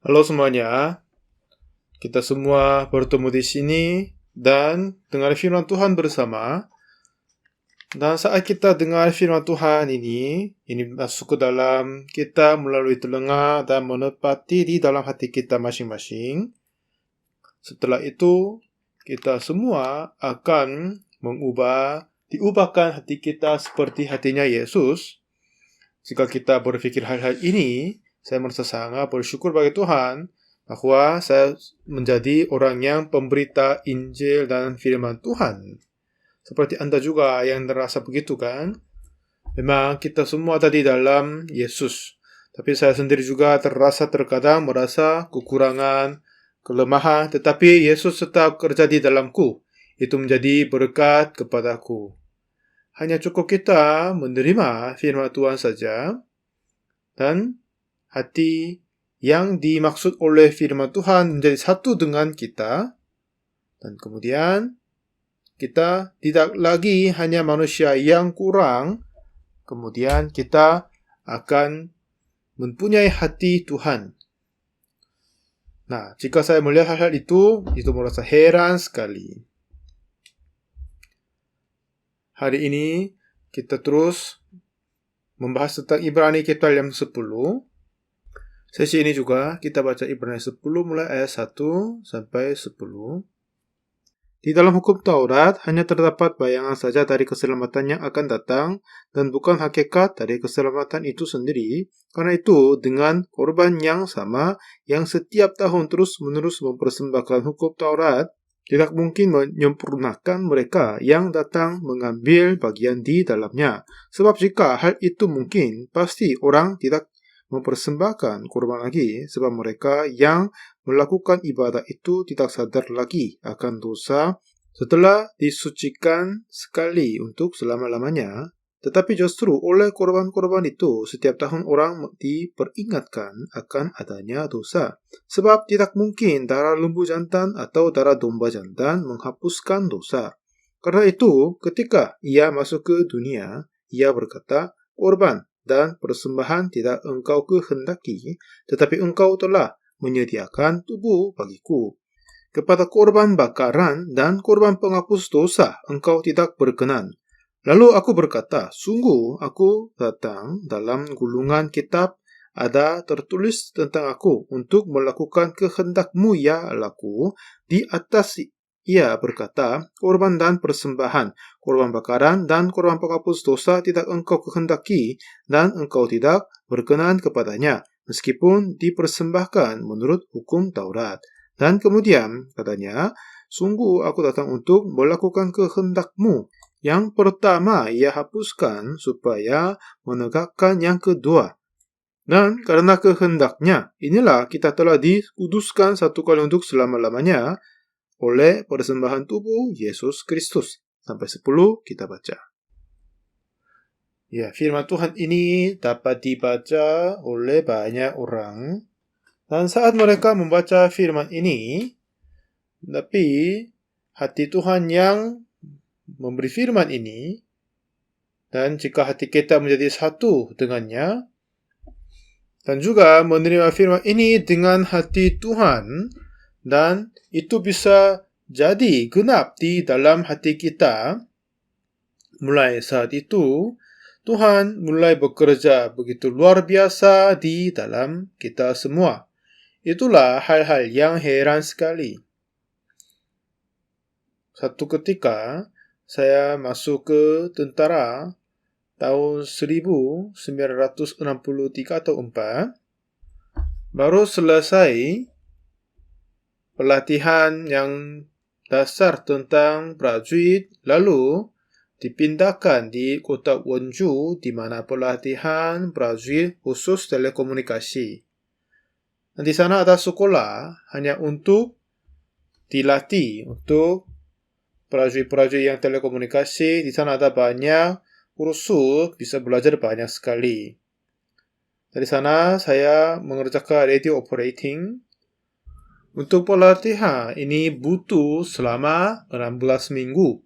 Halo semuanya, kita semua bertemu di sini dan dengar firman Tuhan bersama. Dan saat kita dengar firman Tuhan ini masuk ke dalam kita melalui telinga dan menepati di dalam hati kita masing-masing. Setelah itu, kita semua akan diubahkan hati kita seperti hatinya Yesus. Jika kita berpikir hal-hal ini, saya merasa sangat bersyukur bagi Tuhan bahwa saya menjadi orang yang pemberita Injil dan firman Tuhan. Seperti Anda juga yang merasa begitu kan? Memang kita semua ada di dalam Yesus. Tapi saya sendiri juga terkadang merasa kekurangan, kelemahan, tetapi Yesus tetap kerja di dalamku. Itu menjadi berkat kepadaku. Hanya cukup kita menerima firman Tuhan saja, dan hati yang dimaksud oleh firman Tuhan menjadi satu dengan kita, dan kemudian kita tidak lagi hanya manusia yang kurang, kemudian kita akan mempunyai hati Tuhan. Nah, jika saya melihat hal-hal itu merasa heran sekali. Hari ini kita terus membahas tentang Ibrani kitab yang 10. Sesi ini juga kita baca Ibrani 10 mulai ayat 1 sampai 10. Di dalam hukum Taurat hanya terdapat bayangan saja dari keselamatan yang akan datang dan bukan hakikat dari keselamatan itu sendiri. Karena itu, dengan korban yang sama yang setiap tahun terus-menerus mempersembahkan hukum Taurat, tidak mungkin menyempurnakan mereka yang datang mengambil bagian di dalamnya. Sebab jika hal itu mungkin, pasti orang tidak mempersembahkan korban lagi, sebab mereka yang melakukan ibadah itu tidak sadar lagi akan dosa setelah disucikan sekali untuk selama-lamanya. Tetapi justru oleh korban-korban itu, setiap tahun orang diperingatkan akan adanya dosa. Sebab tidak mungkin darah lembu jantan atau darah domba jantan menghapuskan dosa. Karena itu, ketika ia masuk ke dunia, ia berkata, korban dan persembahan tidak engkau kehendaki, tetapi engkau telah menyediakan tubuh bagiku. Kepada korban bakaran dan korban penghapus dosa engkau tidak berkenan. Lalu aku berkata, sungguh aku datang dalam gulungan kitab ada tertulis tentang aku untuk melakukan kehendakmu ya Allahku. Di atas ia berkata, korban dan persembahan, korban bakaran dan korban penghapus dosa tidak engkau kehendaki dan engkau tidak berkenan kepadanya, meskipun dipersembahkan menurut hukum Taurat. Dan kemudian katanya, sungguh aku datang untuk melakukan kehendakmu. Yang pertama ia hapuskan supaya menegakkan yang kedua. Dan karena kehendaknya, inilah kita telah dikuduskan satu kali untuk selama-lamanya oleh persembahan tubuh Yesus Kristus. Sampai 10 kita baca. Ya, firman Tuhan ini dapat dibaca oleh banyak orang. Dan saat mereka membaca firman ini, tapi hati Tuhan yang memberi firman ini, dan jika hati kita menjadi satu dengannya, dan juga menerima firman ini dengan hati Tuhan, dan itu bisa jadi genap di dalam hati kita, mulai saat itu, Tuhan mulai bekerja begitu luar biasa di dalam kita semua. Itulah hal-hal yang heran sekali. Satu ketika, saya masuk ke tentara tahun 1963 atau 4, baru selesai pelatihan yang dasar tentang prajurit, lalu dipindahkan di kota Wonju di mana pelatihan prajurit khusus telekomunikasi. Dan di sana ada sekolah hanya untuk dilatih untuk prajurit-prajurit yang telekomunikasi. Di sana ada banyak kursus, bisa belajar banyak sekali. Dari sana saya mengerjakan radio operating. Untuk pelatihan ini butuh selama 16 minggu.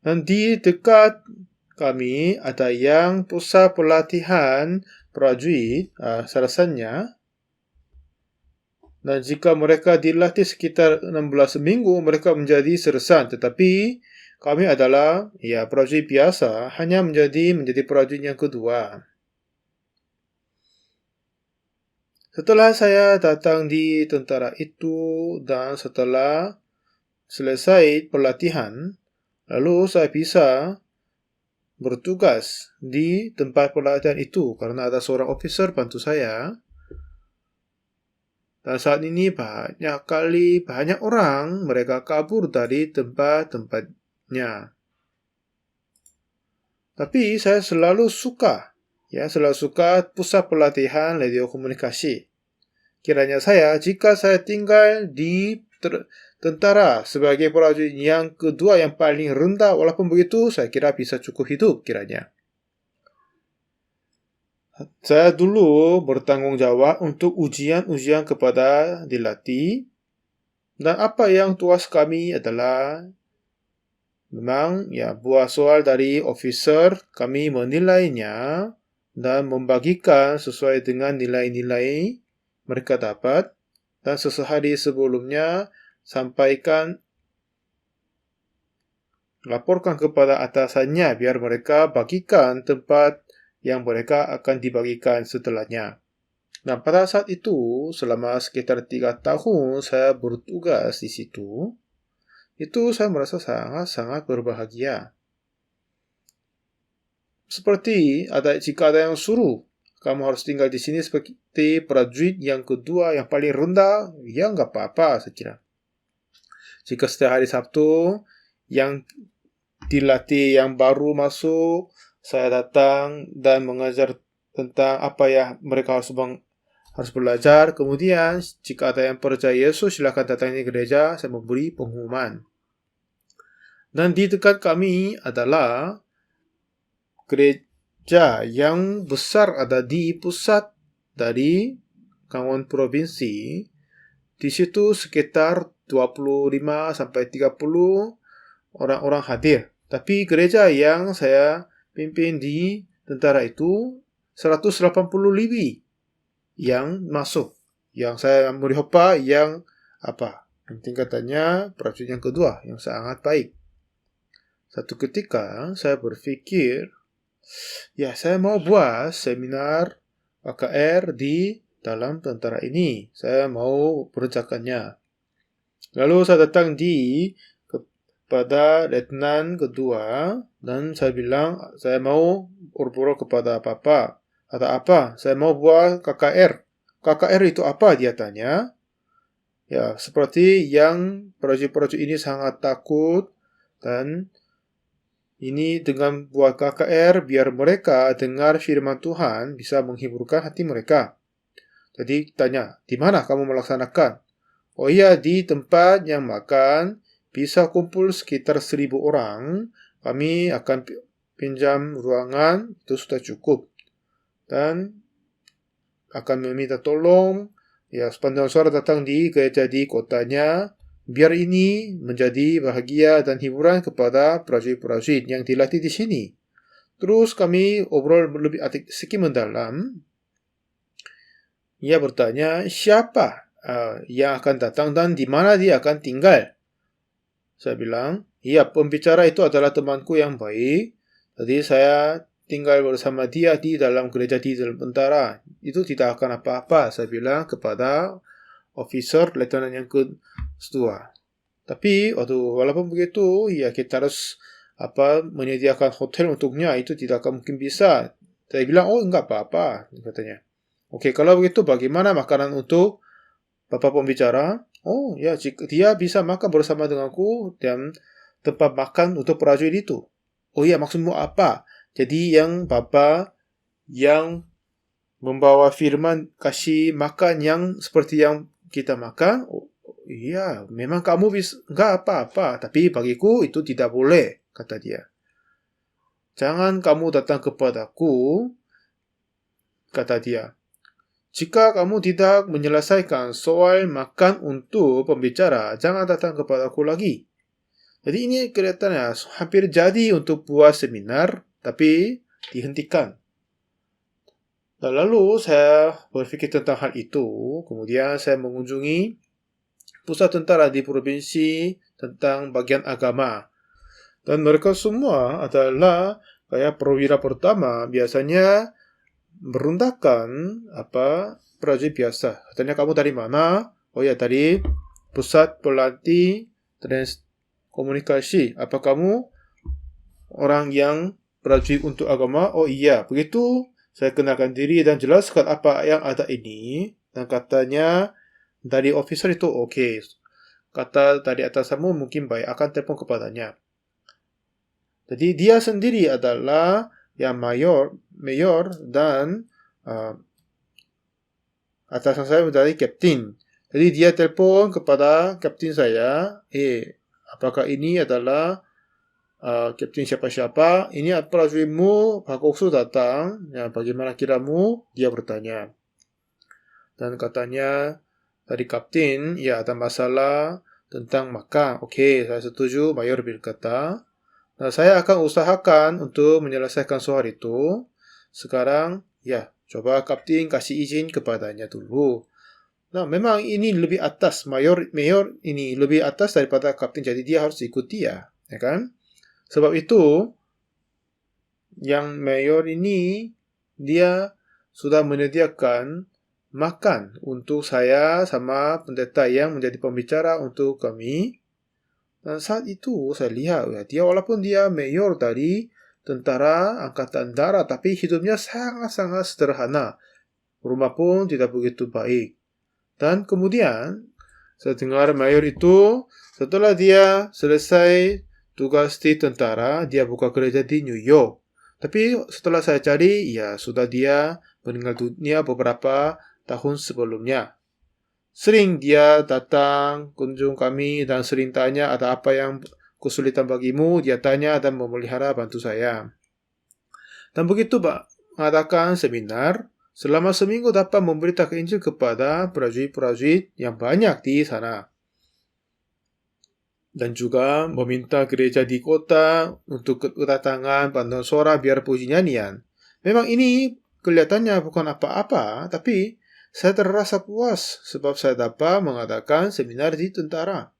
Dan di dekat kami ada yang pusat pelatihan prajurit, rasanya. Dan jika mereka dilatih sekitar 16 minggu, mereka menjadi sersan. Tetapi kami adalah prajurit biasa, hanya menjadi prajurit yang kedua. Setelah saya datang di tentara itu dan setelah selesai pelatihan, lalu saya bisa bertugas di tempat pelatihan itu karena ada seorang officer bantu saya. Dan saat ini banyak orang mereka kabur dari tempat-tempatnya. Tapi saya selalu suka pusat pelatihan radio komunikasi. Kiranya jika saya tinggal di tentara sebagai prajurit yang kedua yang paling rendah, walaupun begitu saya kira bisa cukup hidup kiranya. Saya dulu bertanggung jawab untuk ujian-ujian kepada dilatih, dan apa yang tuas kami adalah memang buah soal dari officer, kami menilainya dan membagikan sesuai dengan nilai-nilai mereka dapat, dan sesehari sebelumnya laporkan kepada atasannya biar mereka bagikan tempat yang mereka akan dibagikan setelahnya. Nah, pada saat itu, selama sekitar 3 tahun saya bertugas di situ, itu saya merasa sangat-sangat berbahagia. Seperti jika ada yang suruh, kamu harus tinggal di sini seperti prajurit yang kedua yang paling rendah, nggak apa-apa saya kira. Jika setiap hari Sabtu yang dilatih yang baru masuk, saya datang dan mengajar tentang apa yang mereka harus belajar. Kemudian, jika ada yang percaya Yesus, silakan datang di gereja, saya memberi pengumuman. Dan di dekat kami adalah gereja yang besar ada di pusat dari Kangwon Provinsi. Di situ sekitar 25-30 orang-orang hadir. Tapi gereja yang saya pimpin di tentara itu 180 lebih yang masuk. Yang saya merihopa yang tingkatannya prajurit yang kedua yang sangat baik. Satu ketika saya berpikir, saya mau buat seminar AKR di dalam tentara ini. Saya mau berencanakannya. Lalu saya datang pada letnan kedua dan saya bilang saya mau berbual kepada Papa. Kata apa? Saya mau buat KKR. KKR itu apa? Dia tanya. Seperti yang prajurit-prajurit ini sangat takut, dan ini dengan buat KKR biar mereka dengar firman Tuhan bisa menghiburkan hati mereka. Jadi tanya, di mana kamu melaksanakan? Oh iya, di tempat yang makan bisa kumpul sekitar 1,000 orang. Kami akan pinjam ruangan, itu sudah cukup. Dan akan meminta tolong, sepanjang suara datang di gereja di kotanya, biar ini menjadi bahagia dan hiburan kepada prajurit-prajurit yang dilatih di sini. Terus kami obrol lebih sedikit mendalam. Ia bertanya, siapa yang akan datang dan di mana dia akan tinggal? Saya bilang, pembicara itu adalah temanku yang baik. Jadi saya tinggal bersama dia di dalam gereja di dalam tentara. Itu tidak akan apa-apa, saya bilang kepada officer letnan yang kedua. Tapi walaupun begitu, kita harus menyediakan hotel untuknya. Itu tidak akan mungkin bisa. Saya bilang, enggak apa-apa, katanya. Oke, kalau begitu bagaimana makanan untuk Bapak pembicara? Jika dia bisa makan bersama denganku dan tempat makan untuk prajurit itu. Maksudmu apa? Jadi yang Bapak yang membawa firman kasih makan yang seperti yang kita makan, memang kamu bisa, enggak apa-apa, tapi bagiku itu tidak boleh, kata dia. Jangan kamu datang kepadaku, kata dia. Jika kamu tidak menyelesaikan soal makan untuk pembicara, jangan datang kepadaku lagi. Jadi ini kelihatannya hampir jadi untuk buat seminar, tapi dihentikan. Dan lalu saya berfikir tentang hal itu, kemudian saya mengunjungi pusat tentara di provinsi tentang bagian agama. Dan mereka semua adalah kayak perwira pertama biasanya merendahkan prajurit biasa. Katanya, kamu dari mana? Oh ya, dari pusat pelatih komunikasi. Apa kamu orang yang prajurit untuk agama? Oh iya, begitu. Saya kenalkan diri dan jelaskan apa yang ada ini. Dan katanya dari officer itu oke. Kata dari atasanmu mungkin baik, akan telepon kepadanya. Jadi dia sendiri adalah yang mayor dan atasan saya dari kapten. Jadi dia telepon kepada kapten saya, apakah ini adalah kapten siapa-siapa? Ini prajuritmu, Pak Koksu datang. Ya, bagaimana kiramu? Dia bertanya. Dan katanya dari kapten, ya ada masalah tentang makan. Oke, saya setuju. Mayor berkata. Nah, saya akan usahakan untuk menyelesaikan soal itu. Sekarang, ya, coba kapten kasih izin kepadanya dulu. Nah, memang ini lebih atas, mayor ini lebih atas daripada kapten, jadi dia harus ikut dia, ya kan? Sebab itu, yang mayor ini, dia sudah menyediakan makan untuk saya sama pendeta yang menjadi pembicara untuk kami. Dan saat itu saya lihat, ya, dia walaupun dia mayor dari tentara angkatan darat, tapi hidupnya sangat-sangat sederhana. Rumah pun tidak begitu baik. Dan kemudian saya dengar mayor itu setelah dia selesai tugas di tentara, dia buka gereja di New York. Tapi setelah saya cari, ya sudah dia meninggal dunia beberapa tahun sebelumnya. Sering dia datang kunjung kami dan sering tanya ada apa yang kesulitan bagimu. Dia tanya dan memelihara bantu saya. Dan begitu Pak, mengadakan seminar. Selama seminggu dapat memberitakan Injil kepada prajurit-prajurit yang banyak di sana. Dan juga meminta gereja di kota untuk kedatangan bantuan suara biar puji nyanyian. Memang ini kelihatannya bukan apa-apa, tapi saya terasa puas sebab saya dapat mengadakan seminar di tentara.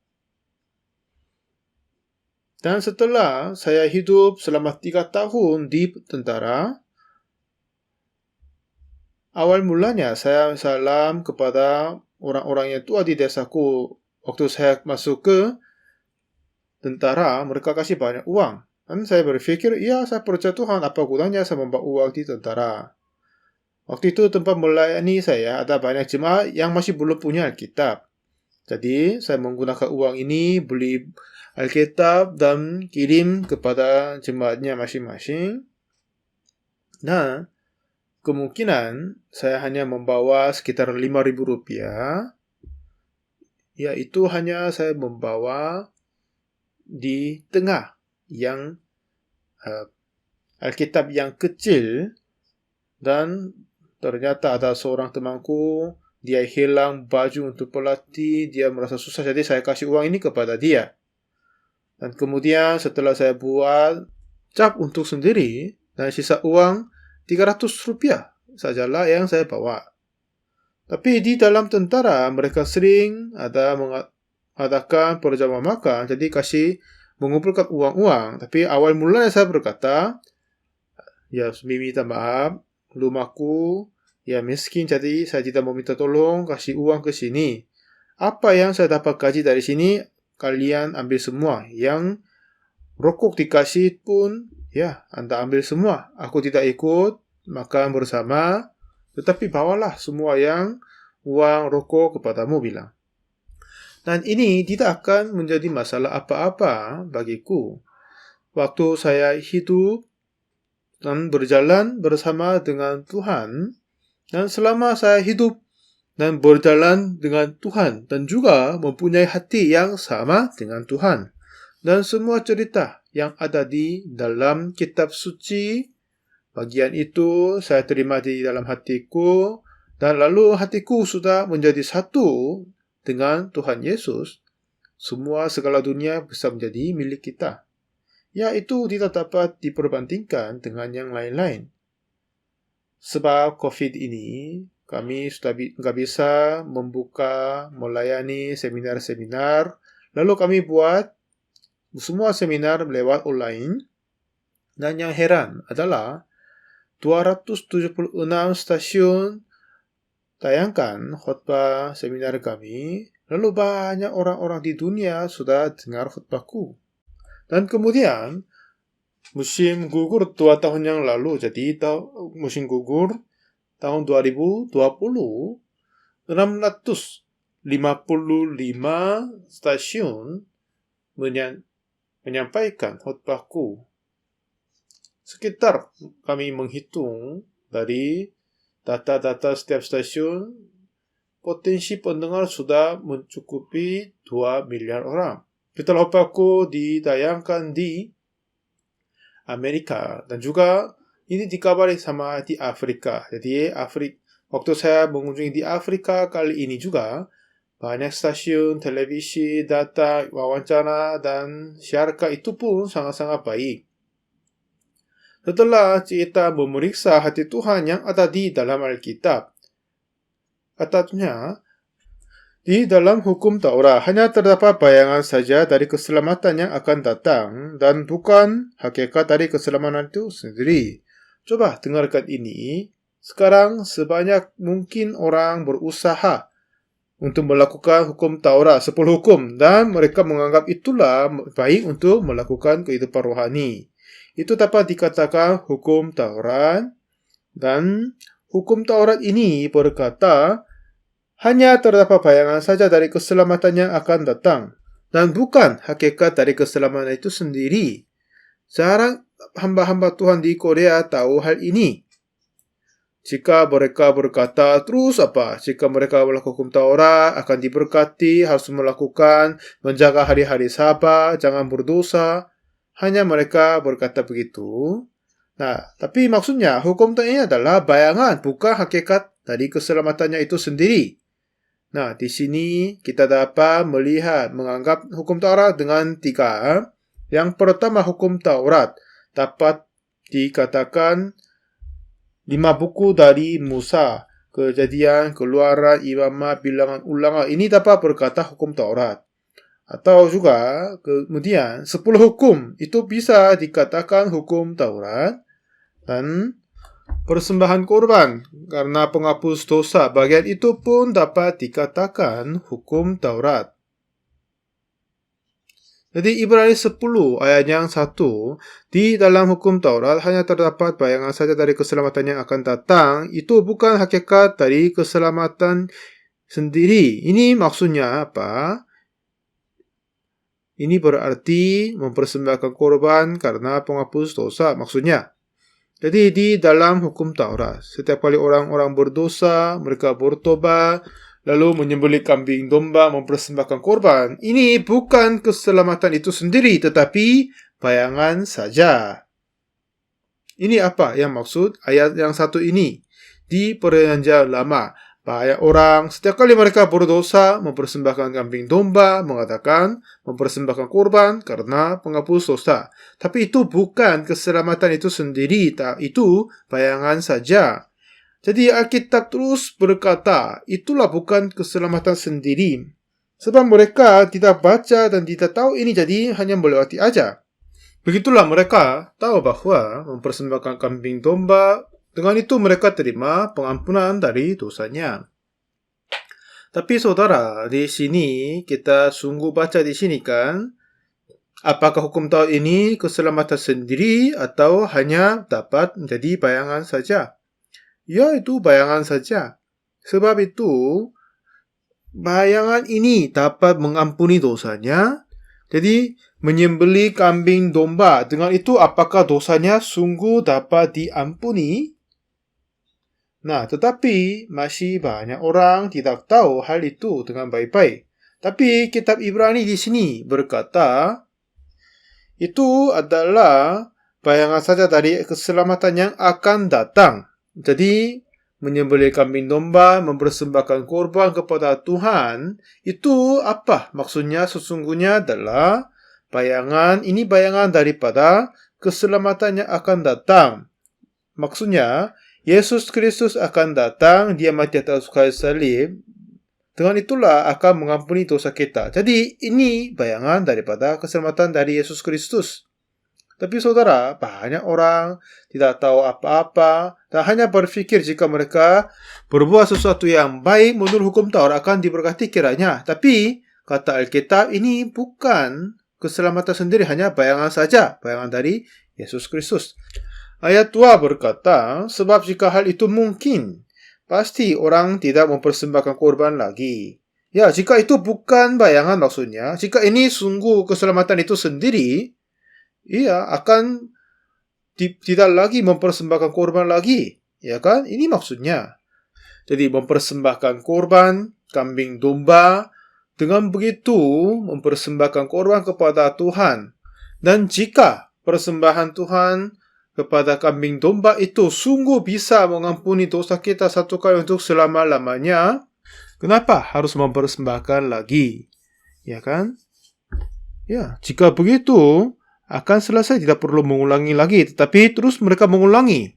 Dan setelah saya hidup selama 3 tahun di tentara, awal mulanya saya salam kepada orang-orang yang tua di desaku. Waktu saya masuk ke tentara, mereka kasih banyak uang. Dan saya berpikir, ya saya percaya Tuhan, apa gunanya saya membawa uang di tentara. Waktu itu tempat melayani saya ada banyak jemaat yang masih belum punya Alkitab. Jadi saya menggunakan uang ini beli Alkitab dan kirim kepada jemaatnya masing-masing. Nah, kemungkinan saya hanya membawa sekitar Rp5.000. Ya, itu hanya saya membawa di tengah yang Alkitab yang kecil. Dan ternyata ada seorang temanku, dia hilang baju untuk pelatih, dia merasa susah, jadi saya kasih uang ini kepada dia. Dan kemudian setelah saya buat cap untuk sendiri, dan sisa uang Rp300 sajalah yang saya bawa. Tapi di dalam tentara, mereka sering ada mengadakan perjamuan makan, jadi kasih mengumpulkan uang-uang. Tapi awal mulanya saya berkata, ya minta maaf, rumahku ya miskin, jadi saya tidak mau minta tolong kasih uang ke sini. Apa yang saya dapat gaji dari sini, kalian ambil semua. Yang rokok dikasih pun, ya Anda ambil semua. Aku tidak ikut makan bersama, tetapi bawalah semua yang uang rokok kepadamu, bilang. Dan ini tidak akan menjadi masalah apa-apa bagiku. Waktu saya hidup dan berjalan bersama dengan Tuhan, dan selama saya hidup dan berjalan dengan Tuhan, dan juga mempunyai hati yang sama dengan Tuhan, dan semua cerita yang ada di dalam kitab suci, bagian itu saya terima di dalam hatiku, dan lalu hatiku sudah menjadi satu dengan Tuhan Yesus. Semua segala dunia bisa menjadi milik kita. Ya, itu tidak dapat diperbandingkan dengan yang lain-lain. sebab COVID ini, kami sudah nggak bisa melayani seminar-seminar. Lalu kami buat semua seminar lewat online. Dan yang heran adalah 276 stasiun tayangkan khutbah seminar kami. Lalu banyak orang-orang di dunia sudah dengar khutbahku. Dan kemudian musim gugur 2 tahun yang lalu, jadi musim gugur tahun 2020, 655 stasiun menyampaikan khutbahku. Sekitar kami menghitung dari data-data setiap stasiun, potensi pendengar sudah mencukupi 2 miliar orang. Setelah khutbahku ditayangkan di Amerika dan juga ini dikabari sama di Afrika. Jadi waktu saya mengunjungi di Afrika kali ini juga, banyak stasiun televisi, data, wawancara, dan siarkah itu pun sangat-sangat baik. Setelah kita memeriksa hati Tuhan yang ada di dalam Alkitab, katanya, di dalam hukum Taurat hanya terdapat bayangan saja dari keselamatan yang akan datang dan bukan hakikat dari keselamatan itu sendiri. Coba dengarkan ini. Sekarang sebanyak mungkin orang berusaha untuk melakukan hukum Taurat, 10 hukum, dan mereka menganggap itulah baik untuk melakukan kehidupan rohani. Itu dapat dikatakan hukum Taurat, dan hukum Taurat ini berkata hanya terdapat bayangan saja dari keselamatan yang akan datang dan bukan hakikat dari keselamatan itu sendiri. Jarang hamba-hamba Tuhan di Korea tahu hal ini. Jika mereka berkata, terus apa? Jika mereka melakukan hukum Taurat, akan diberkati, harus melakukan, menjaga hari-hari Sabat, jangan berdosa. Hanya mereka berkata begitu. Nah, tapi maksudnya hukum Taurat ini adalah bayangan, bukan hakikat dari keselamatannya itu sendiri. Nah, di sini kita dapat menganggap hukum Taurat dengan 3. Yang pertama, hukum Taurat dapat dikatakan 5 buku dari Musa, Kejadian, Keluaran, Imamat, Bilangan, Ulangan. Ini dapat berkata hukum Taurat. Atau juga kemudian 10 hukum itu bisa dikatakan hukum Taurat. Dan persembahan korban karena penghapus dosa, bagian itu pun dapat dikatakan hukum Taurat. Jadi Ibrani 10 ayat yang 1, di dalam hukum Taurat hanya terdapat bayangan saja dari keselamatan yang akan datang, itu bukan hakikat dari keselamatan sendiri. Ini maksudnya apa? Ini berarti mempersembahkan korban karena penghapus dosa maksudnya. Jadi di dalam hukum Taurat, setiap kali orang-orang berdosa, mereka bertobat, lalu menyembelih kambing domba, mempersembahkan korban. Ini bukan keselamatan itu sendiri, tetapi bayangan saja. Ini apa yang maksud ayat yang 1 ini? Di Perjanjian Lama, banyak orang setiap kali mereka berdosa, mempersembahkan kambing domba, mengatakan mempersembahkan korban karena penghapus dosa. Tapi itu bukan keselamatan itu sendiri, itu bayangan saja. Jadi Alkitab terus berkata, itulah bukan keselamatan sendiri. Sebab mereka tidak baca dan tidak tahu ini, jadi hanya melewati aja. Begitulah mereka tahu bahwa mempersembahkan kambing domba, dengan itu mereka terima pengampunan dari dosanya. Tapi saudara, di sini kita sungguh baca di sini kan, apakah hukum Taurat ini keselamatan sendiri atau hanya dapat menjadi bayangan saja? Ya, itu bayangan saja. Sebab itu, bayangan ini dapat mengampuni dosanya. Jadi, menyembelih kambing domba, dengan itu apakah dosanya sungguh dapat diampuni? Nah, tetapi masih banyak orang tidak tahu hal itu dengan baik-baik. Tapi kitab Ibrani di sini berkata, itu adalah bayangan saja dari keselamatan yang akan datang. Jadi, menyembelih kambing domba, mempersembahkan korban kepada Tuhan, itu apa? Maksudnya sesungguhnya adalah ini bayangan daripada keselamatan yang akan datang. Maksudnya, Yesus Kristus akan datang, dia mati atas kayu salib. Dengan itulah akan mengampuni dosa kita. Jadi ini bayangan daripada keselamatan dari Yesus Kristus. Tapi saudara, banyak orang tidak tahu apa-apa dan hanya berfikir jika mereka berbuat sesuatu yang baik menurut hukum Taurat akan diberkati kiranya. Tapi kata Alkitab, ini bukan keselamatan sendiri, hanya bayangan saja, bayangan dari Yesus Kristus. Ayat 2 berkata, sebab jika hal itu mungkin, pasti orang tidak mempersembahkan korban lagi. Ya, jika itu bukan bayangan maksudnya, jika ini sungguh keselamatan itu sendiri, ia akan tidak lagi mempersembahkan korban lagi. Ya kan? Ini maksudnya. Jadi mempersembahkan korban, kambing domba, dengan begitu mempersembahkan korban kepada Tuhan. Dan jika persembahan Tuhan kepada kambing domba itu sungguh bisa mengampuni dosa kita satu kali untuk selama-lamanya, kenapa harus mempersembahkan lagi? Ya kan? Ya, jika begitu akan selesai, tidak perlu mengulangi lagi, tetapi terus mereka mengulangi.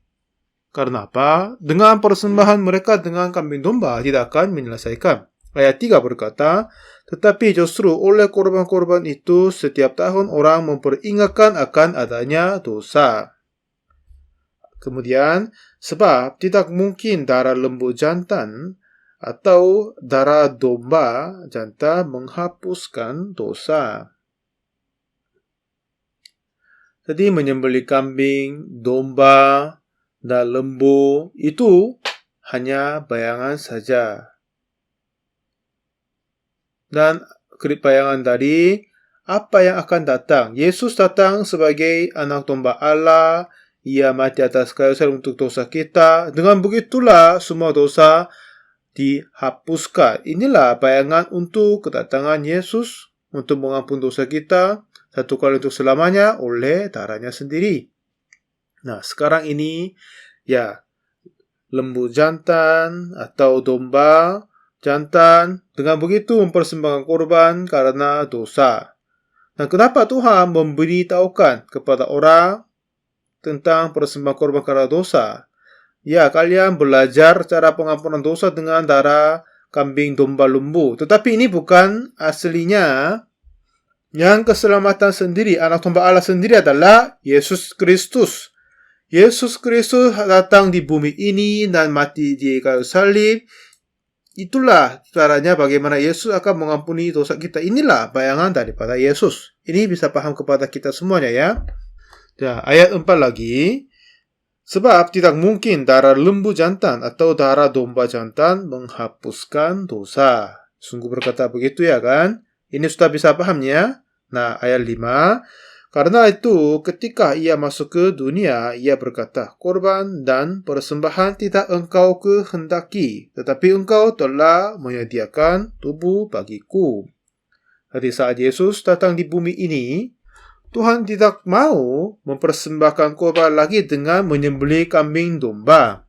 Karena apa? Dengan persembahan mereka dengan kambing domba tidak akan menyelesaikan. Ayat 3 berkata, tetapi justru oleh korban-korban itu setiap tahun orang memperingatkan akan adanya dosa. Kemudian, sebab tidak mungkin darah lembu jantan atau darah domba jantan menghapuskan dosa. Jadi menyembelih kambing, domba, dan lembu itu hanya bayangan saja. Dan bayangan dari apa yang akan datang. Yesus datang sebagai anak domba Allah. Ia mati atas kayu salib untuk dosa kita. Dengan begitulah semua dosa dihapuskan. Inilah bayangan untuk kedatangan Yesus untuk mengampuni dosa kita satu kali untuk selamanya oleh darahnya sendiri. Nah, sekarang ini ya lembu jantan atau domba jantan dengan begitu mempersembahkan korban karena dosa. Nah, kenapa Tuhan memberitahukan kepada orang tentang persembahan korban karena dosa? Ya, kalian belajar cara pengampunan dosa dengan darah kambing, domba, lembu. Tetapi ini bukan aslinya. Yang keselamatan sendiri, anak domba Allah sendiri adalah Yesus Kristus. Yesus Kristus datang di bumi ini dan mati di kayu salib. Itulah caranya bagaimana Yesus akan mengampuni dosa kita. Inilah bayangan daripada Yesus. Ini bisa paham kepada kita semuanya ya. Ya, ayat 4 lagi. Sebab tidak mungkin darah lembu jantan atau darah domba jantan menghapuskan dosa. Sungguh berkata begitu ya kan? Ini sudah bisa pahamnya. Nah, ayat 5. Karena itu, ketika ia masuk ke dunia, ia berkata, korban dan persembahan tidak engkau kehendaki, tetapi engkau telah menyediakan tubuh bagiku. Jadi saat Yesus datang di bumi ini, Tuhan tidak mau mempersembahkan korban lagi dengan menyembelih kambing domba.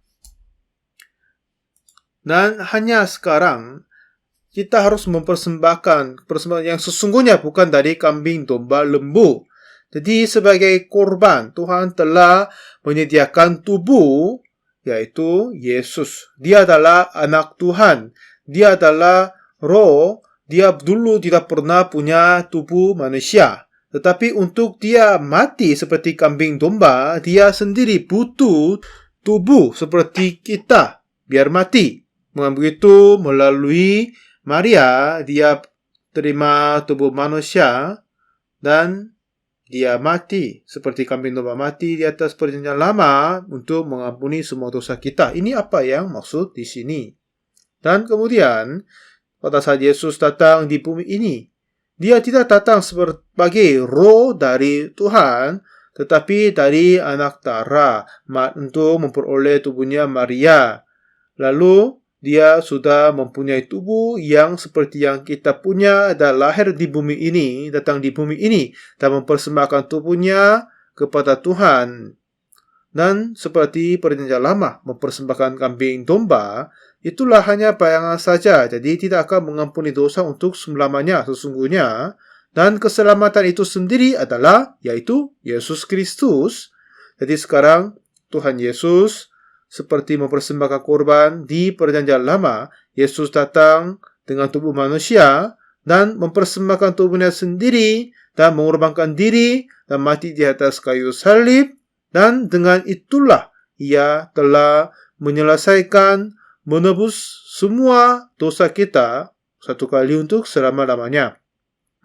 Dan hanya sekarang, kita harus mempersembahkan persembahan yang sesungguhnya bukan dari kambing, domba, lembu. Jadi sebagai korban, Tuhan telah menyediakan tubuh, yaitu Yesus. Dia adalah anak Tuhan. Dia adalah roh. Dia dulu tidak pernah punya tubuh manusia. Tetapi untuk dia mati seperti kambing domba, dia sendiri butuh tubuh seperti kita biar mati. Begitu melalui Maria, dia terima tubuh manusia dan dia mati seperti kambing domba mati di atas perjanjian lama untuk mengampuni semua dosa kita. Ini apa yang maksud di sini. Dan kemudian pada saat Yesus datang di bumi ini, dia tidak datang sebagai roh dari Tuhan, tetapi dari anak darah untuk memperoleh tubuhnya Maria. Lalu dia sudah mempunyai tubuh yang seperti yang kita punya dan lahir di bumi ini, datang di bumi ini dan mempersembahkan tubuhnya kepada Tuhan. Dan seperti perjanjian lama mempersembahkan kambing domba, itulah hanya bayangan saja. Jadi tidak akan mengampuni dosa untuk selamanya sesungguhnya. Dan keselamatan itu sendiri adalah yaitu Yesus Kristus. Jadi sekarang Tuhan Yesus seperti mempersembahkan korban di Perjanjian Lama, Yesus datang dengan tubuh manusia dan mempersembahkan tubuhnya sendiri dan mengorbankan diri dan mati di atas kayu salib, dan dengan itulah ia telah menyelesaikan, menebus semua dosa kita satu kali untuk selama-lamanya.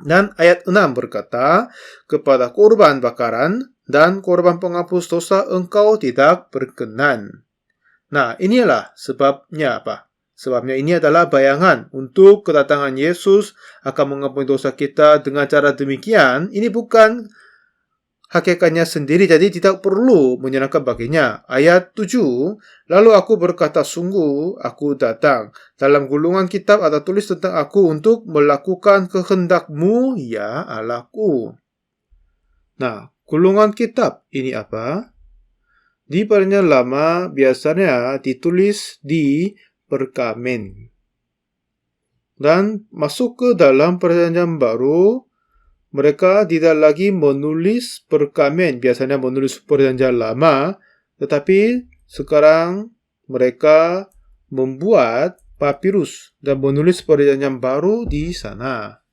Dan ayat 6 berkata, kepada korban bakaran dan korban penghapus dosa engkau tidak berkenan. Nah, inilah sebabnya apa? Sebabnya ini adalah bayangan untuk kedatangan Yesus akan mengampuni dosa kita. Dengan cara demikian, ini bukan hakikatnya sendiri, jadi tidak perlu menyerahkan baginya. Ayat 7, lalu aku berkata, sungguh aku datang. Dalam gulungan kitab ada tulis tentang aku untuk melakukan kehendakmu, ya Allahku. Nah, gulungan kitab ini apa? Di Perjanjian Lama biasanya ditulis di perkamen. Dan masuk ke dalam Perjanjian Baru, mereka tidak lagi menulis perkamen, biasanya menulis Perjanjian Lama, tetapi sekarang mereka membuat papirus dan menulis Perjanjian Baru di sana.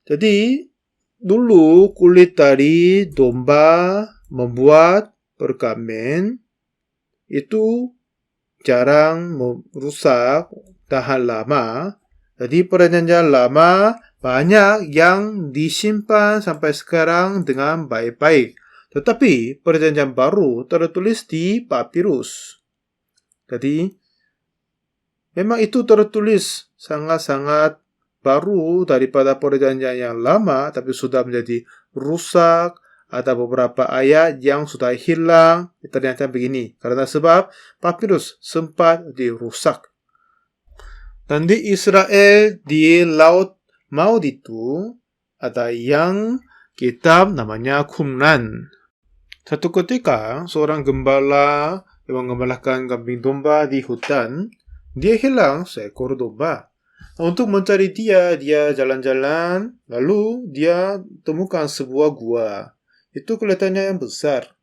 Jadi, dulu kulit dari domba membuat perkamen itu jarang merusak, tahan lama. Jadi Perjanjian Lama banyak yang disimpan sampai sekarang dengan baik-baik. Tetapi Perjanjian Baru tertulis di papirus. Jadi memang itu tertulis sangat-sangat baru daripada Perjanjian yang lama, tapi sudah menjadi rusak. Ada beberapa ayat yang sudah hilang. Ternyata begini, karena sebab papirus sempat dirusak. Dan di Israel, di Laut Maut itu, ada yang kitab namanya Qumran. Satu ketika, seorang gembala yang mengembalakan kambing domba di hutan, dia hilang seekor domba. Untuk mencari dia jalan-jalan, lalu dia temukan sebuah gua. Itu kelihatannya yang besar.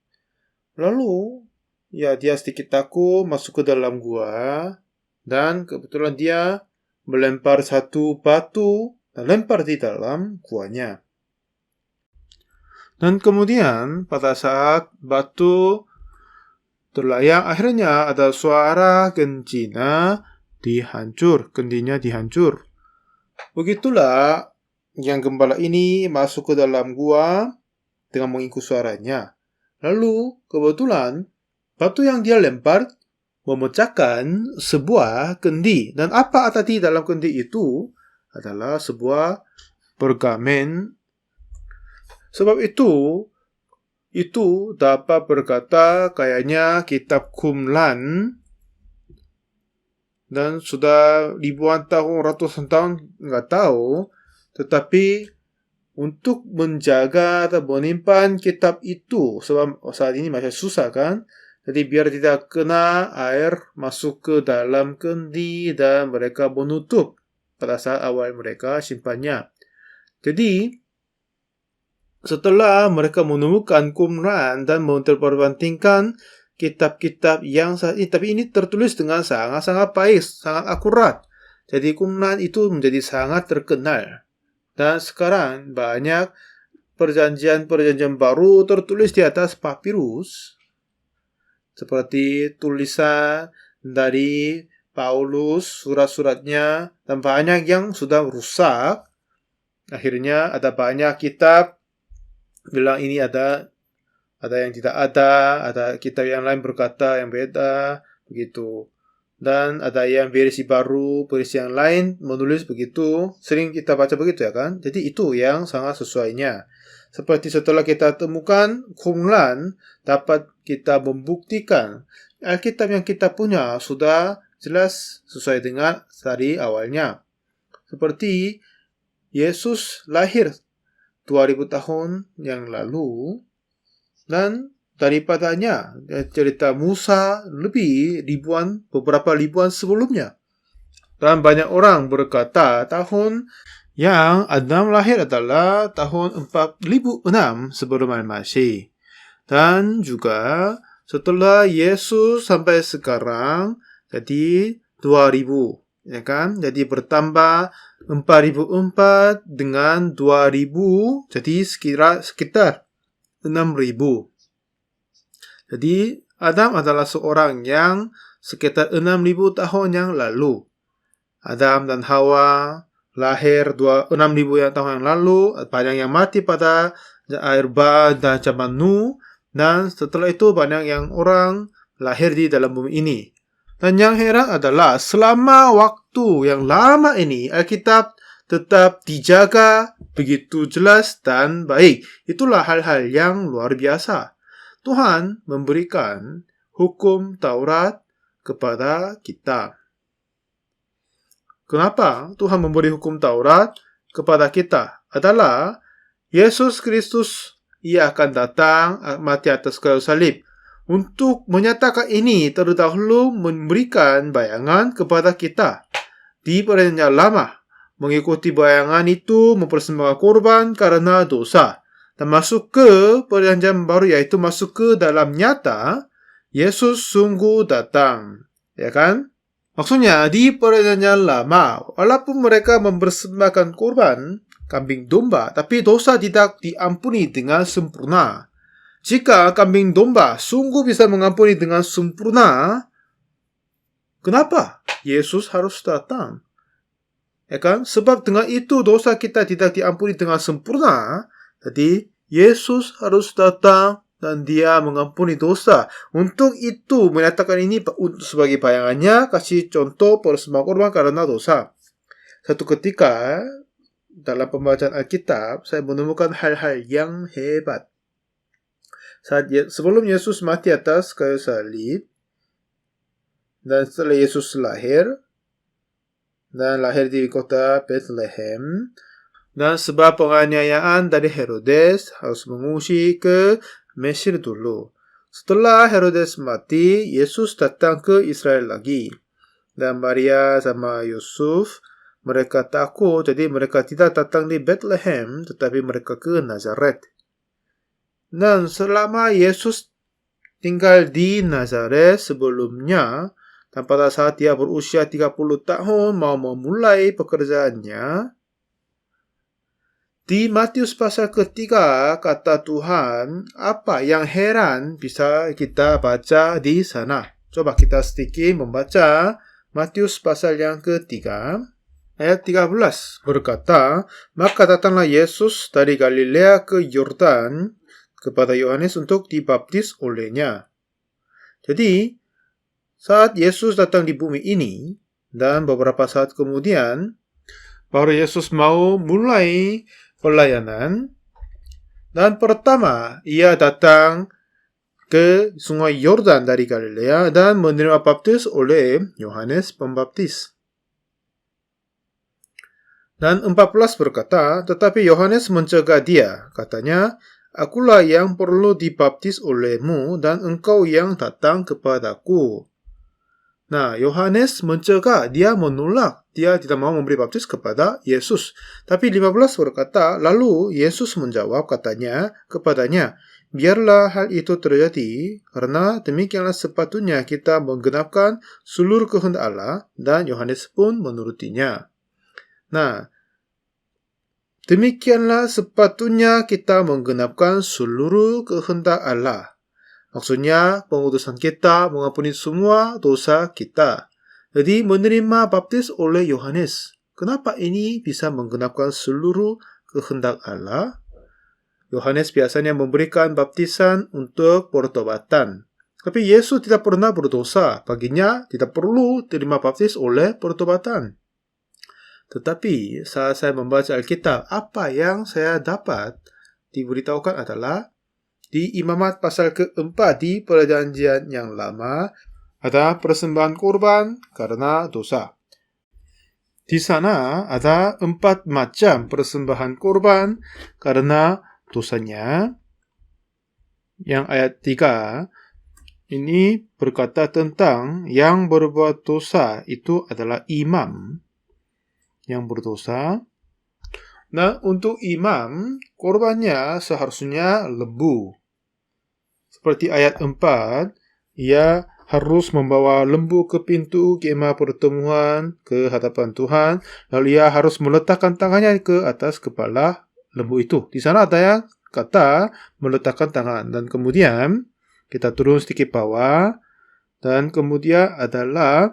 Lalu, dia sedikit takut masuk ke dalam gua, dan kebetulan dia melempar satu batu dan lempar di dalam guanya. Dan kemudian pada saat batu terlayang, akhirnya ada suara kendinya dihancur. Begitulah yang gembala ini masuk ke dalam gua dengan mengikut suaranya. Lalu kebetulan batu yang dia lempar memecahkan sebuah kendi. Dan apa ada di dalam kendi itu adalah sebuah pergamen. Sebab itu dapat berkata kayaknya kitab Qumran, dan sudah ribuan tahun, ratusan tahun, nggak tahu. Tetapi untuk menjaga atau menyimpan kitab itu, sebab saat ini masih susah kan? Jadi biar tidak kena air masuk ke dalam kendi dan mereka menutup pada saat awal mereka simpannya. Jadi setelah mereka menemukan Qumran dan memperbandingkan kitab-kitab yang saat ini, tapi ini tertulis dengan sangat-sangat baik, sangat akurat. Jadi Qumran itu menjadi sangat terkenal. Dan sekarang banyak perjanjian baru tertulis di atas papirus, seperti tulisan dari Paulus, surat-suratnya, dan banyak yang sudah rusak. Akhirnya ada banyak kitab bilang ini ada yang tidak ada kitab yang lain berkata yang beda, begitu. Dan ada yang versi baru, versi yang lain menulis begitu. Sering kita baca begitu ya kan? Jadi itu yang sangat sesuainya. Seperti setelah kita temukan Qumran, dapat kita membuktikan Alkitab yang kita punya sudah jelas sesuai dengan dari awalnya. Seperti Yesus lahir 2000 tahun yang lalu, dan daripadanya cerita Musa beberapa ribuan sebelumnya. Dan banyak orang berkata tahun yang Adam lahir adalah tahun 4006 sebelum Masehi. Dan juga Setelah Yesus sampai sekarang jadi 2000, ya kan? Jadi bertambah 4004 dengan 2000 jadi sekitar 6000. Jadi Adam adalah seorang yang sekitar 6000 tahun yang lalu. Adam dan Hawa lahir 6000 tahun yang lalu, banyak yang mati pada air bah dan zaman Nuh, dan setelah itu banyak yang orang lahir di dalam bumi ini. Dan yang heran adalah selama waktu yang lama ini Alkitab tetap dijaga begitu jelas dan baik. Itulah hal-hal yang luar biasa. Tuhan memberikan hukum Taurat kepada kita. Kenapa Tuhan memberi hukum Taurat kepada kita? Adalah Yesus Kristus, Ia akan datang mati atas kayu salib. Untuk menyatakan ini, terdahulu memberikan bayangan kepada kita di Perjanjian Lama. Mengikuti bayangan itu mempersembahkan korban karena dosa. Dan masuk ke Perjanjian Baru, yaitu masuk ke dalam nyata, Yesus sungguh datang. Ya kan? Maksudnya, di Perjanjian Lama, walaupun mereka mempersembahkan korban kambing domba, tapi dosa tidak diampuni dengan sempurna. Jika kambing domba sungguh bisa mengampuni dengan sempurna, kenapa Yesus harus datang? Ya kan? Sebab dengan itu dosa kita tidak diampuni dengan sempurna, jadi Yesus harus datang dan Dia mengampuni dosa. Untuk itu menyatakan ini sebagai bayangannya, kasih contoh persembahan korban karena dosa. Satu ketika dalam pembacaan Alkitab, saya menemukan hal-hal yang hebat. Sebelum Yesus mati atas kayu salib, dan setelah Yesus lahir di kota Bethlehem, dan sebab penganiayaan dari Herodes harus mengungsi ke Mesir dulu. Setelah Herodes mati, Yesus datang ke Israel lagi. Dan Maria sama Yusuf, mereka takut, jadi mereka tidak datang di Bethlehem, tetapi mereka ke Nazaret. Dan selama Yesus tinggal di Nazaret sebelumnya, dan pada saat dia berusia 30 tahun mau memulai pekerjaannya, di Matius pasal ketiga kata Tuhan, apa yang heran bisa kita baca di sana. Coba kita sedikit membaca Matius pasal yang ketiga. Ayat 13 berkata, maka datanglah Yesus dari Galilea ke Yordan kepada Yohanes untuk dibaptis olehnya. Jadi, saat Yesus datang di bumi ini, dan beberapa saat kemudian, baru Yesus mau mulai pelayanan, dan pertama, Ia datang ke sungai Yordan dari Galilea dan menerima baptis oleh Yohanes Pembaptis. Dan 14 berkata, tetapi Yohanes mencegah dia, katanya, akulah yang perlu dibaptis olehmu dan engkau yang datang kepadaku. Nah, Yohanes mencegah, dia menolak, dia tidak mau memberi baptis kepada Yesus. Tapi 15 berkata, lalu Yesus menjawab kepadanya, biarlah hal itu terjadi, karena demikianlah sepatutnya kita menggenapkan seluruh kehendak Allah, dan Yohanes pun menurutinya. Nah, demikianlah sepatutnya kita menggenapkan seluruh kehendak Allah. Maksudnya, pengutusan kita mengampuni semua dosa kita. Jadi, menerima baptis oleh Yohanes. Kenapa ini bisa menggenapkan seluruh kehendak Allah? Yohanes biasanya memberikan baptisan untuk pertobatan. Tapi Yesus tidak pernah berdosa. Baginya, tidak perlu terima baptis oleh pertobatan. Tetapi saat saya membaca Alkitab, apa yang saya dapat diberitahukan adalah di Imamat pasal keempat di Perjanjian yang Lama ada persembahan korban karena dosa. Di sana ada 4 macam persembahan korban karena dosanya. Yang ayat 3 ini berkata tentang yang berbuat dosa itu adalah imam yang berdosa. Nah, untuk imam, korbannya seharusnya lembu. Seperti ayat 4, ia harus membawa lembu ke pintu kemah pertemuan ke hadapan Tuhan, lalu ia harus meletakkan tangannya ke atas kepala lembu itu. Di sana ada yang kata meletakkan tangan, dan kemudian kita turun sedikit bawah, dan kemudian adalah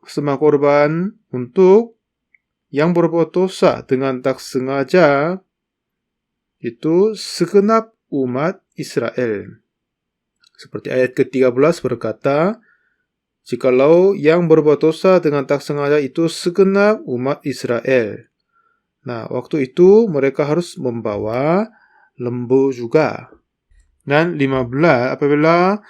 sembah korban untuk yang berbuat dosa dengan tak sengaja, itu segenap umat Israel. Seperti ayat ke-13 berkata, jikalau yang berbuat dosa dengan tak sengaja itu segenap umat Israel. Nah, waktu itu mereka harus membawa lembu juga. Dan 15, apabila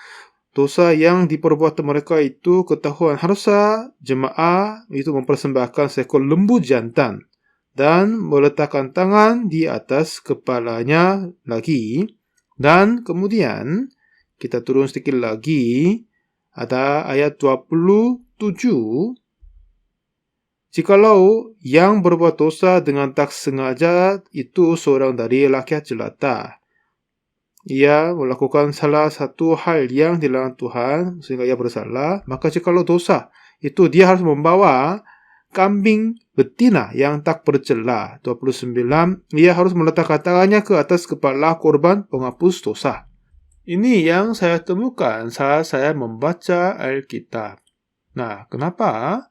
dosa yang diperbuat mereka itu ketahuan, haruslah jemaah itu mempersembahkan seekor lembu jantan dan meletakkan tangan di atas kepalanya lagi. Dan kemudian kita turun sedikit lagi, ada ayat 27. Jikalau yang berbuat dosa dengan tak sengaja itu seorang dari rakyat jelata, ia melakukan salah satu hal yang dilarang Tuhan sehingga ia bersalah, maka jikalau dosa itu dia harus membawa kambing betina yang tak bercela. 29, ia harus meletakkan tangannya ke atas kepala korban penghapus dosa. Ini yang saya temukan saat saya membaca Alkitab. Nah, kenapa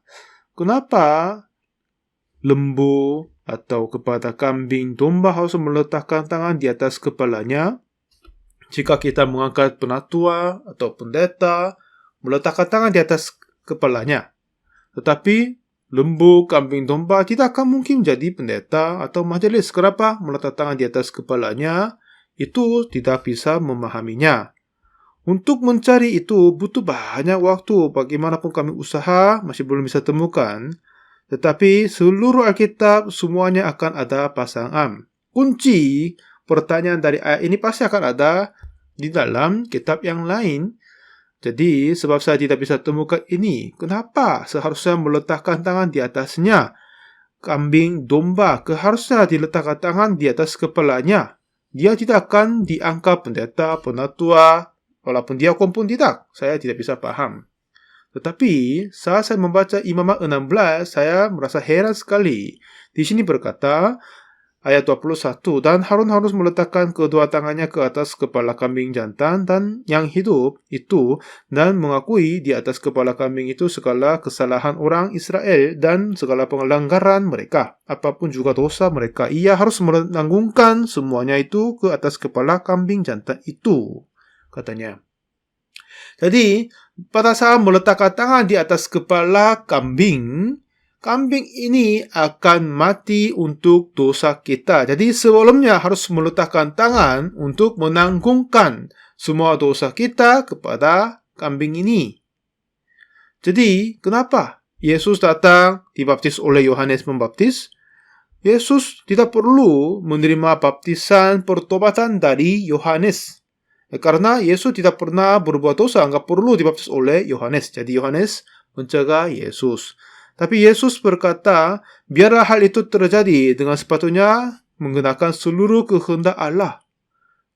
lembu atau kepada kambing domba harus meletakkan tangan di atas kepalanya? Jika kita mengangkat penatua atau pendeta, meletakkan tangan di atas kepalanya. Tetapi lembu, kambing, domba tidak akan mungkin jadi pendeta atau majelis. Kenapa? Meletakkan tangan di atas kepalanya, itu tidak bisa memahaminya. Untuk mencari itu butuh banyak waktu. Bagaimanapun kami usaha, masih belum bisa temukan. Tetapi seluruh Alkitab semuanya akan ada pasangan. Kunci pertanyaan dari ayat ini pasti akan ada di dalam kitab yang lain. Jadi, sebab saya tidak bisa temukan ini, kenapa seharusnya meletakkan tangan di atasnya? Kambing, domba, keharusnya diletakkan tangan di atas kepalanya. Dia tidak akan dianggap pendeta, penatua, walaupun diakon pun tidak. Saya tidak bisa paham. Tetapi, saat saya membaca Imamat 16, saya merasa heran sekali. Di sini berkata, ayat 21, dan Harun harus meletakkan kedua tangannya ke atas kepala kambing jantan dan yang hidup itu, dan mengakui di atas kepala kambing itu segala kesalahan orang Israel dan segala pelanggaran mereka, apapun juga dosa mereka. Ia harus menanggungkan semuanya itu ke atas kepala kambing jantan itu, katanya. Jadi, pada saat meletakkan tangan di atas kepala kambing, kambing ini akan mati untuk dosa kita. Jadi sebelumnya harus meletakkan tangan untuk menanggungkan semua dosa kita kepada kambing ini. Jadi kenapa Yesus datang dibaptis oleh Yohanes Pembaptis? Yesus tidak perlu menerima baptisan pertobatan dari Yohanes. Karena Yesus tidak pernah berbuat dosa, enggak perlu dibaptis oleh Yohanes. Jadi Yohanes mencegah Yesus. Tapi Yesus berkata, biarlah hal itu terjadi dengan sepatutnya menggunakan seluruh kehendak Allah.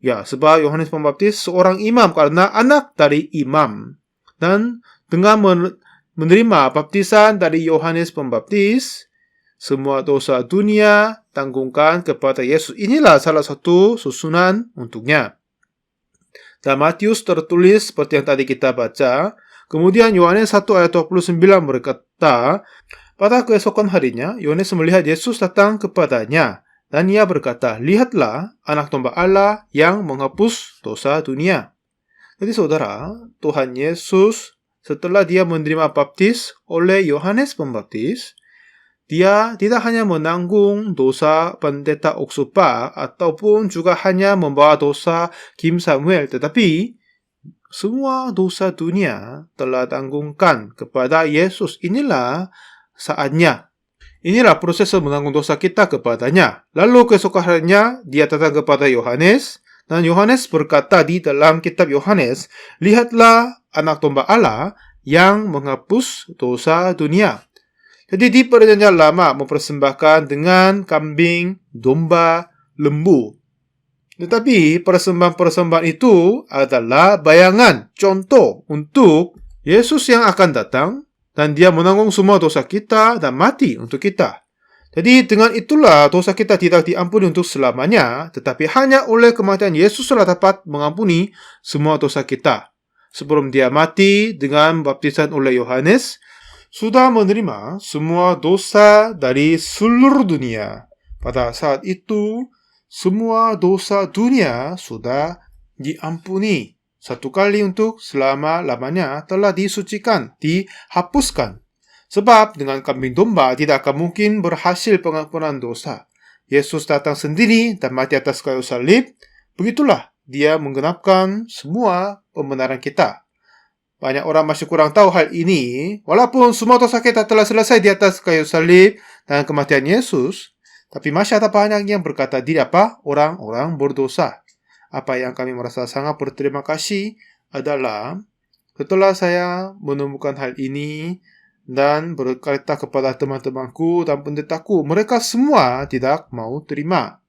Ya, sebab Yohanes Pembaptis seorang imam karena anak dari imam. Dan dengan menerima baptisan dari Yohanes Pembaptis, semua dosa dunia tanggungkan kepada Yesus. Inilah salah satu susunan untuknya. Dan Matius tertulis seperti yang tadi kita baca. Kemudian Yohanes 1 ayat 29 berkata, pada keesokan harinya, Yohanes melihat Yesus datang kepadanya. Dan ia berkata, lihatlah anak domba Allah yang menghapus dosa dunia. Jadi saudara, Tuhan Yesus setelah dia menerima baptis oleh Yohanes Pembaptis, dia tidak hanya menanggung dosa pendeta Oksupa ataupun juga hanya membawa dosa Kim Samuel, tetapi semua dosa dunia telah tanggungkan kepada Yesus. Inilah saatnya. Inilah proses menanggung dosa kita kepadanya. Lalu keesokan harinya dia datang kepada Yohanes, dan Yohanes berkata di dalam kitab Yohanes, lihatlah anak domba Allah yang menghapus dosa dunia. Jadi di Perjanjian Lama mempersembahkan dengan kambing, domba, lembu. Tetapi persembahan-persembahan itu adalah bayangan, contoh untuk Yesus yang akan datang dan dia menanggung semua dosa kita dan mati untuk kita. Jadi dengan itulah dosa kita tidak diampuni untuk selamanya, tetapi hanya oleh kematian Yesus telah dapat mengampuni semua dosa kita. Sebelum dia mati dengan baptisan oleh Yohanes, sudah menerima semua dosa dari seluruh dunia. Pada saat itu, semua dosa dunia sudah diampuni. Satu kali untuk selama-lamanya telah disucikan, dihapuskan. Sebab dengan kambing domba tidak akan mungkin berhasil pengampunan dosa. Yesus datang sendiri dan mati atas kayu salib. Begitulah dia menggenapkan semua pembenaran kita. Banyak orang masih kurang tahu hal ini. Walaupun semua dosa kita telah selesai di atas kayu salib dan kematian Yesus, tapi masih ada banyak yang berkata diri orang-orang berdosa. Apa yang kami merasa sangat berterima kasih adalah setelah saya menemukan hal ini dan berkata kepada teman-temanku dan pendetaku, mereka semua tidak mau terima.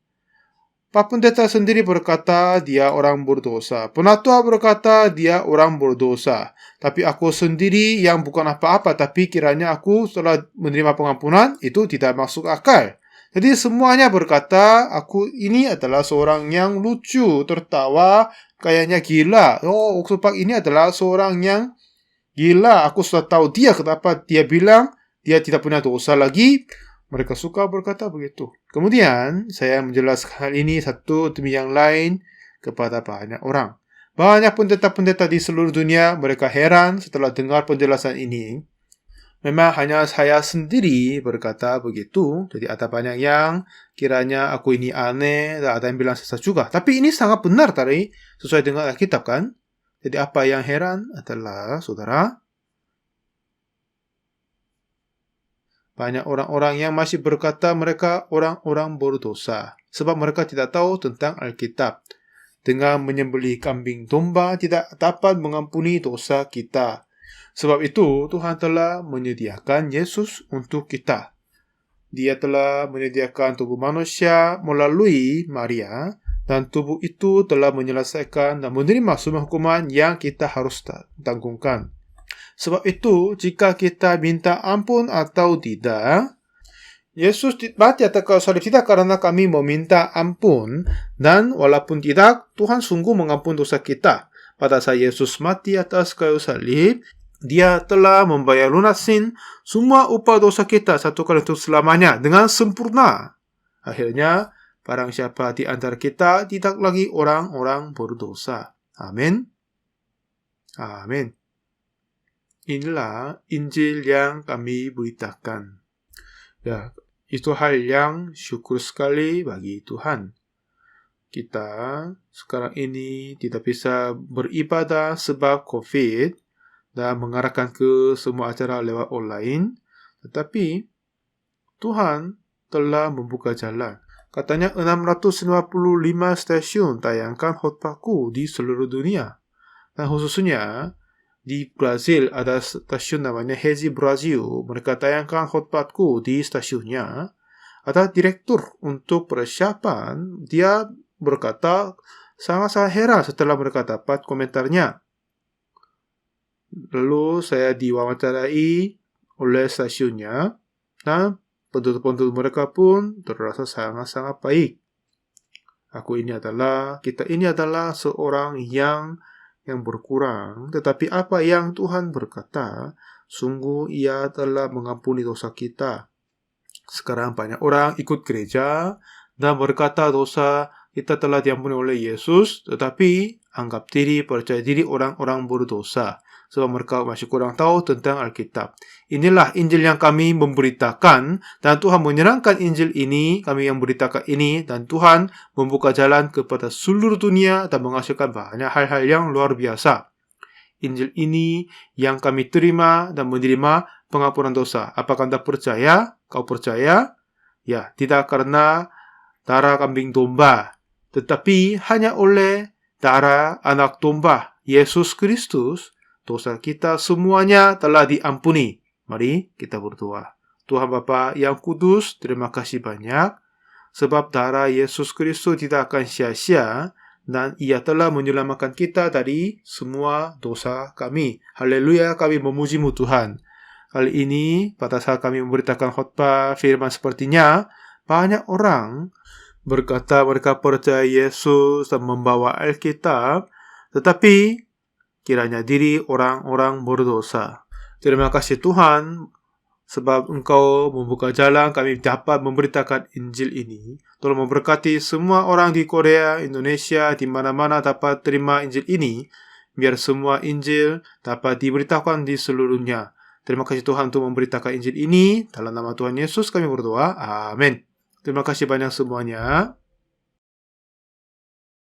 Pak Pendeta sendiri berkata dia orang berdosa. Penatua berkata dia orang berdosa. Tapi aku sendiri yang bukan apa-apa, tapi kiranya aku setelah menerima pengampunan, itu tidak masuk akal. Jadi semuanya berkata, aku ini adalah seorang yang lucu, tertawa, kayaknya gila. Oh, Oxopak ini adalah seorang yang gila, aku sudah tahu dia kenapa dia bilang dia tidak punya dosa lagi. Mereka suka berkata begitu. Kemudian saya menjelaskan hal ini satu demi yang lain kepada banyak orang. Banyak pendeta-pendeta di seluruh dunia, mereka heran setelah dengar penjelasan ini. Memang hanya saya sendiri berkata begitu. Jadi ada banyak yang kiranya aku ini aneh, dan ada yang bilang sesat juga. Tapi ini sangat benar tadi, sesuai dengan Alkitab kan? Jadi apa yang heran adalah, saudara, banyak orang-orang yang masih berkata mereka orang-orang berdosa. Sebab mereka tidak tahu tentang Alkitab. Dengan menyembelih kambing domba tidak dapat mengampuni dosa kita. Sebab itu Tuhan telah menyediakan Yesus untuk kita. Dia telah menyediakan tubuh manusia melalui Maria, dan tubuh itu telah menyelesaikan dan menerima semua hukuman yang kita harus tanggungkan. Sebab itu, jika kita minta ampun atau tidak, Yesus mati atas kayu salib tidak karena kami meminta ampun, dan walaupun tidak, Tuhan sungguh mengampuni dosa kita. Pada saat Yesus mati atas kayu salib, dia telah membayar lunasin semua upah dosa kita satu kali untuk selamanya dengan sempurna. Akhirnya, barang siapa di antara kita tidak lagi orang-orang berdosa. Amin. Amin. Inilah Injil yang kami beritakan. Ya, itu hal yang syukur sekali bagi Tuhan. Kita sekarang ini tidak bisa beribadah sebab COVID dan mengarahkan ke semua acara lewat online. Tetapi Tuhan telah membuka jalan. Katanya 655 stasiun tayangkan khotbahku di seluruh dunia. Dan khususnya di Brazil ada stasiun namanya Rede Brasil. Mereka tayangkan khotbahku di stasiunnya. Ada direktur untuk persiapan. Dia berkata sangat-sangat heran setelah mereka dapat komentarnya. Lalu saya diwawancarai oleh stasiunnya. Dan penduduk-penduduk mereka pun terasa sangat-sangat baik. Kita ini adalah seorang yang berkurang. Tetapi apa yang Tuhan berkata, sungguh ia telah mengampuni dosa kita. Sekarang banyak orang ikut gereja dan berkata dosa kita telah diampuni oleh Yesus, tetapi anggap diri, percaya diri orang-orang berdosa. Sebab mereka masih kurang tahu tentang Alkitab. Inilah Injil yang kami memberitakan, dan Tuhan menyerahkan Injil ini, kami yang beritakan ini, dan Tuhan membuka jalan kepada seluruh dunia dan menghasilkan banyak hal-hal yang luar biasa. Injil ini yang kami terima dan menerima pengampunan dosa. Apakah Anda percaya? Kau percaya? Ya, tidak karena darah kambing domba, tetapi hanya oleh darah anak domba, Yesus Kristus. Dosa kita semuanya telah diampuni. Mari kita berdoa. Tuhan Bapa yang kudus, terima kasih banyak. sebab darah Yesus Kristus tidak akan sia-sia dan Ia telah menyelamatkan kita dari semua dosa kami. Haleluya, kami memuji-Mu Tuhan. Kali ini, pada saat kami memberitakan khotbah firman sepertinya, banyak orang berkata mereka percaya Yesus dan membawa Alkitab, tetapi kiranya diri orang-orang berdosa. Terima kasih Tuhan, sebab Engkau membuka jalan kami dapat memberitakan Injil ini. Tolong memberkati semua orang di Korea, Indonesia, di mana-mana dapat terima Injil ini, biar semua Injil dapat diberitakan di seluruhnya. Terima kasih Tuhan untuk memberitakan Injil ini. Dalam nama Tuhan Yesus kami berdoa. Amin. Terima kasih banyak semuanya.